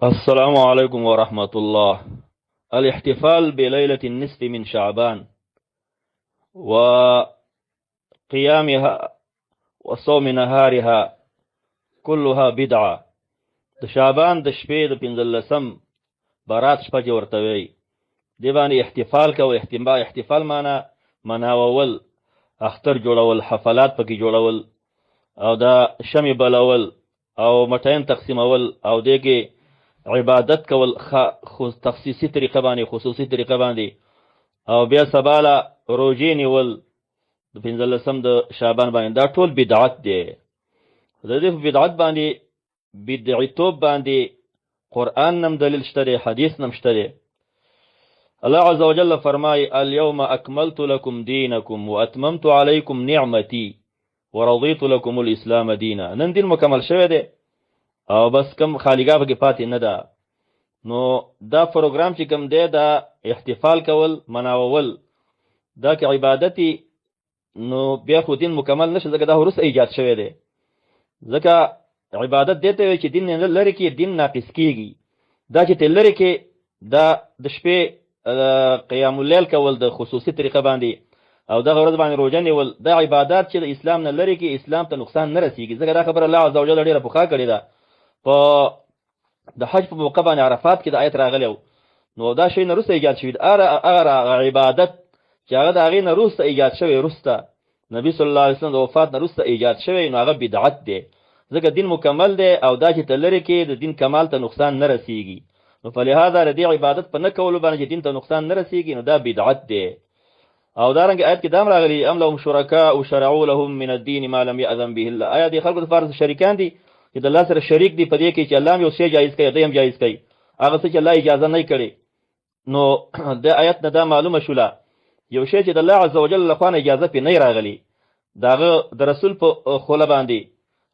السلام عليكم ورحمة الله. الاحتفال بليلة النصف من شعبان وقيامها وصوم نهارها كلها بدعة. د شعبان د شپې د 15 برات شپه چې ورته وی دی باندې احتفال کوي. احتفال معنا مناول، اختر جوړول، حفلات پکې جوړول او دا شمع بلول او مټین تقسیمول او دغه عبادت کول تخصیصي طریقه باندې، خصوصي طریقه باندې، او بیا سباله روزې نیول د 15 د شعبان باندې. دا ټول بدعت دی. د دې بدعت باندې بدعتوب باندې قرآن نم دلیل شته، حدیث نم شته. الله عز وجل فرمای اليوم اکملت لكم دینکم واتممت علیکم نعمتي ورضیت لكم الاسلام دینا. نن دین مکمل شوی دی او بس کم خالیګاه پکې پاتې نه ده. نو دا پروګرام چې کم دی دا احتفال کول، مناول، دا که عبادتي نو بیا خو دین مکمل نشه، ځکه دا وروسته ایجاد شوی دی. ځکه عبادت دی ته چې دین نه لري کې دین ناقص کیږي. دا چې ته لري کې دا د شپې قیام الليل کول د خصوصي طریقه باندې او دغه ورځ باندې روزه نیول، دا عبادت چې د اسلام نه لري کې اسلام ته نقصان نه رسیږي. ځکه دا خبره الله عز وجل ډیره پوښا کړې ده. په د حج په موقع باندې عرفات کې د آیت راغلی نو دا شی نه وروسته ایجاد شوی. هغه عبادت چې هغه د هغې نه وروسته ایجاد شوی، وروسته نبی صلی الله علیه وسلم د وفات نه وروسته ایجاد شوی، نو هغه بدعت دی. ځکه دین مکمل دی او دا چې ته لرې کې د دین کمال ته نقصان نه رسیږي. نو فلهذا د دې عبادت په نه کولو باندې چې دین ته نقصان نه رسیږي نو دا بدعت دی. او دارنګه آیت کې دا هم راغلی ام لهم شرکاء شرعوا لهم من الدین ما لم یأذن به الله. آیا دې خلکو لپاره شریکان دي چې د الله سره شریک دي په دې کې چې الله یو شی جایز کوي، دوی هم جایز کوي هغه څه چې الله اجازه نه کړي. نو د آیت نه دا معلومه شوله یو شی چې د الله عز وجل له خوا نه اجازه پې نه راغلی، داغه د رسول په خوله باندې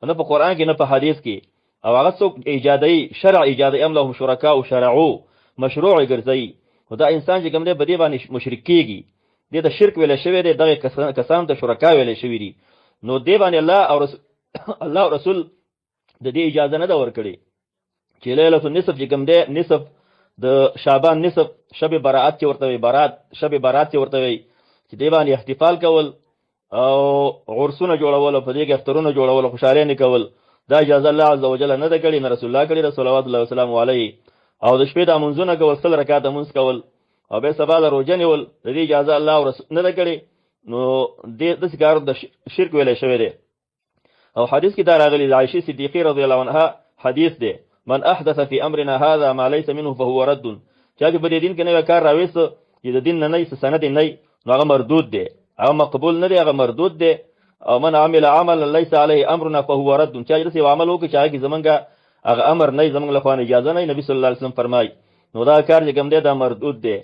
نه په قرآن کې نه په حدیث کې، او هغه څوک ایجادي شرع ایجادي ام لهم شرکاء شرعوا مشروع ګرځي، نو دا انسان چې کوم دی په دې باندې مشرک کیږي. دې ته شرک ویل شوی دی، دغه کسان ته شرکا ویل شوی دي. نو دې باندې الله او رسول د دې اجازه نه ده ورکړي چې لیلۃ النصف چې کوم دی نصف د شعبان نصف شب برات چې ورته وي، شب برات چې ورته وي، چې دې باندې احتفال کول او عرسونه جوړول او په دې کې اخترونه جوړول او خوشالۍ نه کول، دا اجازه الله عز وجل نه ده کړې، نه رسول الله کړی صلوات الله وسلام علیه. او د شپې د منځونه کول، 100 رکعات منځ کول او به سبا د روزه نیول، د دې اجازه الله او رسول نه ده کړې. نو دې کار د شرک ویل شوی دی. او حدیث کې دا راغلی د عائشہ صدیقه رضی الله عنها حدیث دی من احدث في امرنا هذا ما ليس منه فهو رد. چې په دې دین کې نوې کار راوېست چې د دین نه سند نه نو هغه مردود دی، هغه مقبول نه دی، هغه مردود دی. او من عمل عملا ليس عليه امرنا فهو رد. چې هغه عمل وکړي چې هغه زمونږه هغه امر نه زمونږ له خوا اجازه نه، نبی صلی الله علیه وسلم فرمای نو دا کار چې کوم دی دا مردود دی.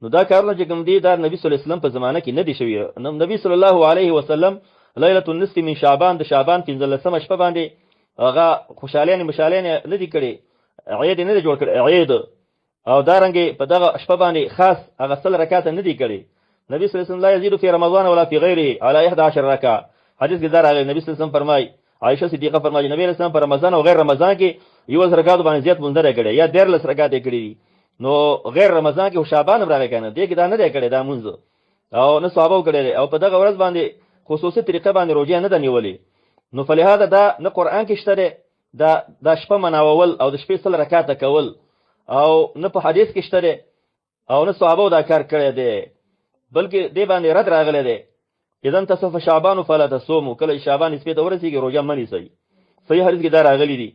نو دا کارونه چې کوم دی دا نبی صلی الله علیه وسلم په زمانه کې نه دی شوی. نبی صلی الله علیه وسلم لیلۃ النصف من شعبان د شعبان 15 شپه باندې هغه خوشالۍ مشالۍ نه دي کړي، عید نه دی جوړ کړی عید. او دارنګه په دغه شپه باندې خاص هغه 100 رکعات نه دي کړي. نبی صلی الله علیه وسلم لا یزيد فی رمضان ولا فی غیره علی 11 رکعه. حدیث کې دا راغلی، نبی صلی الله علیه وسلم فرمای، عائشہ صدیقه فرمایي نبی صلی الله علیه وسلم په رمضان او غیر رمضان کې یو رکعات باندې زیات مونږ نه کړي یا 13 رکعات کړي. نو غیر رمضان کې او شعبان راغی کنه دې کې دا نه دی کړی دا مونږ او نه صحابه کړي. او په دغه ورځ باندې خصوصي طریقه باندې روزه نه ده نیولې. نو فلهذا دا نه قرآن کې شته دا شپه مناول او د شپې 100 رکعات کول او نه په حدیث کې شته او نه صحابه دا کار کړی دی، بلکې دې باندې رد راغلی دی اذا انتصف شعبان فلا تصوموا. کله شعبان نسبت ورسیږي روزه منی صحیح حدیث کې دا راغلی دی.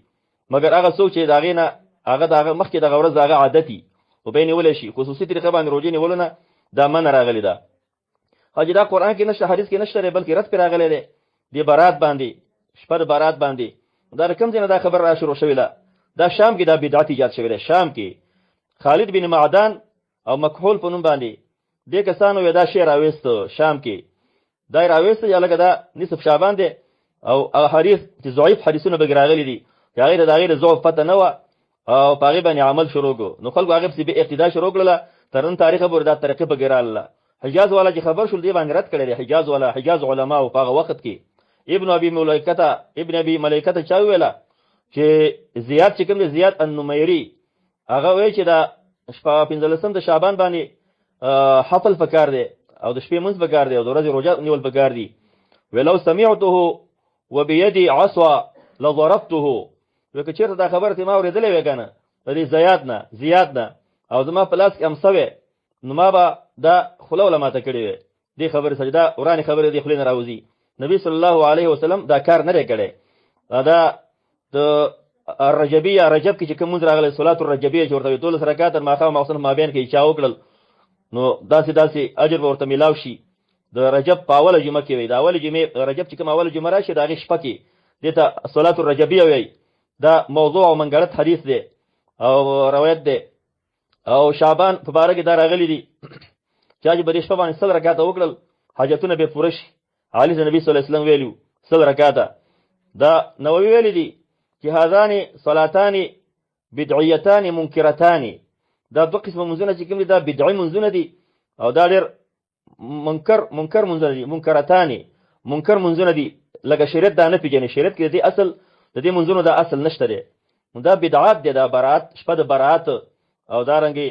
مګر هغه څوک چې داغې نه هغه مخکې دغه ورځ هغه عادتي او بین ولې شي خصوصي طریقه باندې روزه نیولونه دا من راغلی ده. حاجی دا قرآن کې نشته، حدیث کې نشته، بلکې رد پر راغلی دی د برات باندې، شپه د برات باندې. دا کوم ځای نه دا خبر را شروع شوې ده؟ دا شام کې دا بدعت ایجاد شوی دی. شام کې خالد بن معدان او مکحول په نوم باندې دې کسانو دا شی راوېست شام کې، دا راوېست یا لکه دا نصف شعبان دی او حدیث چې ضعیف حدیثونه به راغلي دي، دا غیر ضعف پته نه و او په هغې باندې عمل شروع کړو. نو خلکو هغې پسې به اقتدا شروع کړله، تر نن تاریخه پورې دا طریقې په ګراله. حجاز والا چې خبر شول دی باندې رد کړی دی. حجاز علما او په هغه وخت کې ابن ابي مليكه چا ویله چې زیاد چې کوم دی زیاد النمیری هغه وایي چې دا شپه 15 د شعبان باندې حفل پکار دی او د شپې منځ پکار دی او د ورځې روژه نیول پکار دی. ولو سمعته وبيدي عصا لضربته. وکه چیرته دا خبره ما اورېدلې وې کنه د دې زیات نه او زما په لاس کې امسه وې نو ما به دا خوله ولا ماته کړې وې. دې خبره سجده ورانه خبره دې خلینو راوځي. نبی صلی الله علیه وسلم دا کار نه کړي. دا د الرجبیه رجب کې چې کوم راغله صلات الرجبیه جوړته ټول رکعات ماخه ماوسن مابین کې چا وکړل نو داسې اجر ورته ملاو شي. د رجب په اوله جمعه کې وي. دا اوله جمعه رجب چې کوم اوله جمعه راشي دا غي شپه کې دته صلات الرجبیه وي. دا موضوع او منګړت حدیث دی او روایت دی. او شعبان په باره کې دا راغلي دي چې په دې شپه باندې 100 رکعات وکړل حاجتونه به پوره شي. علي نبی صلی الله علیه وسلم ویلو 100 رکعات. دا نووي ویلي دي چې هذان صلاتان بدعيتان منکرتان. دا دوه قسمه منځونه چې کوم دي دا بدعي منځونه دي او دا ډېر منکر منځونه دي. منکر منځونه دي لکه شریعت دا نه پیژني. شریعت کې دې اصل د دې منځونو دا اصل نشته دی. دا بدعات دي. دا برات شپه د برات او دا رنګي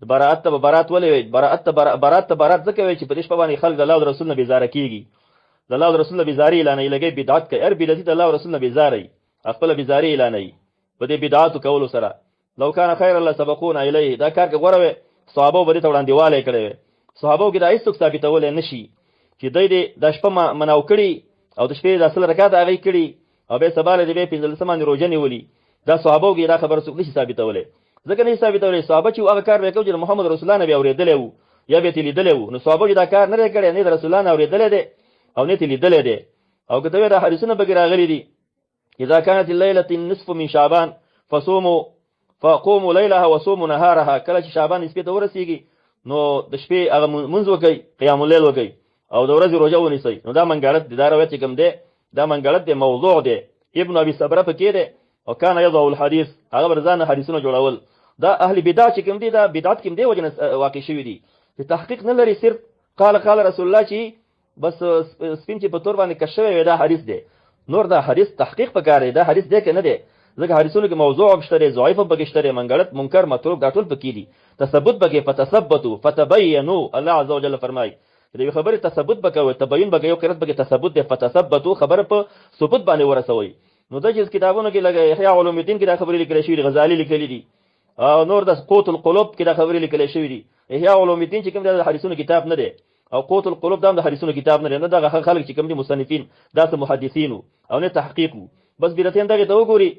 د برات ته برات ولې وي. برات ځکه وي چې په دې شپه باندې خلک د الله او رسول نه بیزاره کیږي. د الله او رسول نه بیزاری اعلان لګي بدعت کوي. هر بدعتي د الله او رسول نه بیزاري خپل بیزاری اعلانوي په دې بدعات کولو سره. لو کان خیر الله سبقونا الیه. دا کار کې غوړوي صحابه به دې وړاندې والے کړي. صحابه کې دا هیڅ ثابتول نشي چې دې د شپه مناو کړي او د شپې د اصل رکعات هغه کړي او به سباله دې په 15 باندې روزه نیولي. دا صحابه کې دا خبره څوک نشي ثابتولې. ځکه نه ثابتولې صحابه چې هغه کار وکړي چې محمد رسول الله نبی اوریدلې وو یا به تلیدلې وو. نو صحابه دا کار نه کړي نه رسول الله اوریدلې دي او نه تلیدلې دي. او کته دا حدیثونه بګی راغلي دي اذا كانت الليله النصف من شعبان فقوموا ليلها وصوموا نهارها. کله چې شعبان نسبت ورسیږي نو د شپې هغه منځ وکي قیام الليل وکي او د ورځې روزه ونیسي. نو دا منګړت دي. دا روایت کوم دی دا منګړت دی موضوع دی. ابن ابي صبره پکې دی او کان يضع الحديث هغه برزانه حدیثونه جوړول. دا اهل بدع چې کوم دي دا بدعت کوم دی وجنه واقع شوی دي چې تحقیق نه لري. صرف قال رسول الله چې بس سپین چې په تور باندې کښوي دا حدیث دی. نور دا حدیث تحقیق پکاره. دا حدیث دی کنه دی ځکه حدیثونو کې موضوع بشتره ضعیف بګشتره منګړت منکر متروک دا ټول پکې دي. تثبت بګي فتثبتوا فتبينوا. الله عز وجل فرمایي دې خبره تثبت بګوي تبین بګي او قرت بګي تثبت دي فتثبتوا خبره په ثبوت باندې ورسوي. نو د جز کتابونو کې لګي احیاء علوم الدین کې دا خبرې لیکل شوې. غزالی لیکلي دي او نور د قوت القلوب کې دا خبرې لیکل شوې دي. احیاء علوم الدین چې کوم د حدیثونو کتاب نه دی او قوت القلوب دا د حدیثونو کتاب نه دی. نه دا خلک چې کوم دي مصنفین دا محدثین او نه تحقیق بس بیرتین دغه ته وګوري.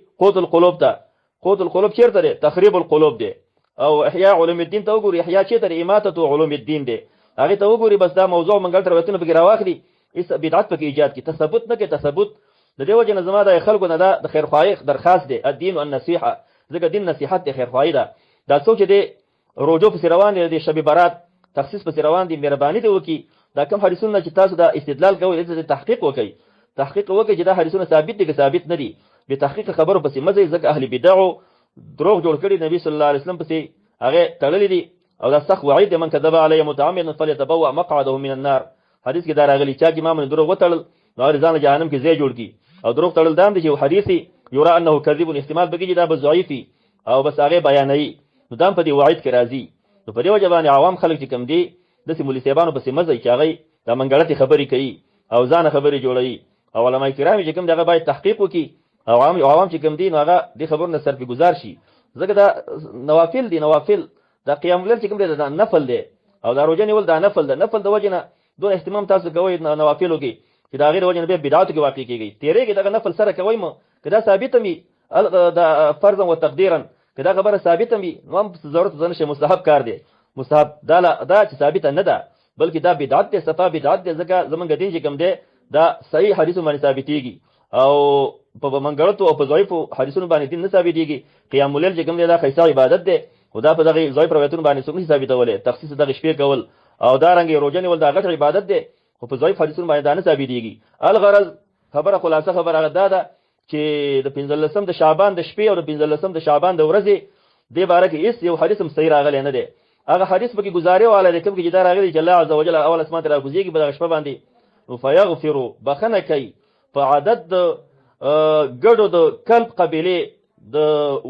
قوت القلوب چیرته دی؟ تخریب القلوب دی. او احیاء علوم الدین ته وګوري. احیاء چیرته دی؟ اماتۃ علوم الدین دی. هغه ته وګوري بس دا موضوع منګل تر وتن بګی راواخلي. اس بدعت پکې ایجاد کی تثبت نه کې تثبت د دې وجه نه زما د خلکو نه د خیر خوایي درخواست دی. الدین والنصيحه ځکه دین نصيحت د خیر خوایي ده. دا څوک چې دی روزو په روان دي شب برات تخصیص په روان دي مهرباني دی وکي. دا کوم حدیثونه چې تاسو دا استدلال کوئ د تحقیق وکي چې دا حدیثونه ثابت دي که ثابت نه دي. به تحقیق خبرو پسې مزه ځکه اهل بدع دروغ جوړ کړي نبی صلی الله علیه وسلم پسې هغه تړلې دي او دا سخت وعید من کذب علی متعمدا فليتبوأ مقعده من النار. حدیث کې دا راغلی چې ما من دروغ وتړل نو ځان جهنم کې ځای جوړ کی او دروغ تړل دام دي چې حدیثي یرا انه کذب احتمال بګی دا به ضعیفي او بس هغه بیانوي. نو دام په دې وعید کې راځي. نو په دې وجه باندې عوام خلک چې کم دي د سیمولي سیبانو پسې مزه چې هغه د منګړتي خبرې کوي او ځان خبرې جوړوي. او علماء کرام چې کوم دغه باید تحقیق وکي. عوام چې کوم دي نو هغه د خبرو نه صرف گزار شي. ځکه دا نوافل دي. نوافل دا قیام الليل چې کوم دی دا نفل دی او دا روزه نیول دا نفل ده. نفل د وجه نه دون اهتمام تاسو کوئ نوافلو کې چې دا غیر وجه نه به بدعت کې واقع کیږي. تیرې کې دا نفل سره کوي مو کدا ثابت می دا فرضا و تقديرا کدا خبره ثابت می نو هم ضرورت ځنه شي. مستحب کار دی. مستحب دا چې ثابت نه ده بلکې دا بدعت دی. صفه بدعت دی. ځکه زمونږ دین چې کوم دی دا صحیح حدیث باندې ثابتېږي او په منګړتو او په ضعیفو حدیثونو باندې دین نه ثابتېږي. قیام الليل چې کوم دی دا خیسه عبادت دی. خدا په دغه ضعیف روایتونو باندې څوک نه ثابتولې. تخصیص دغه شپې کول او دا رنګ روزه نیول دا غټ عبادت دی خو په ضعیف حدیثونو باندې دا نه ثابتېږي. الغرض خبره خلاصه خبره دا ده چې د 15 د شعبان د شپې او د 15 د شعبان د ورځې د باره کې هیڅ یو حدیث هم صحیح راغلی نه دی. هغه حدیث پکې گزارې واله د کوم کې دا راغلی چې الله عز وجل اول اسمان ته راګوزيږي په دغه شپه باندې نو فیغفروا بخنه کوي په عدد ګډو د کلب قبیله د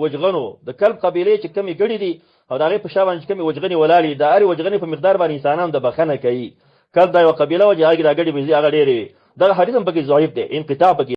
وجغنو د کلب قبیلې چې کمی ګړي دي او د هغې په شا باندې چې کمی وجغنې ولاړې د هرې وجغنې په مقدار باندې انسانان د بخښنه کوي کلب دا یوه قبیله وه چې هغې کې دا ګړي هغه ډېرې وي دغه حدیث هم پکې ضعیف دی انقطاع پکې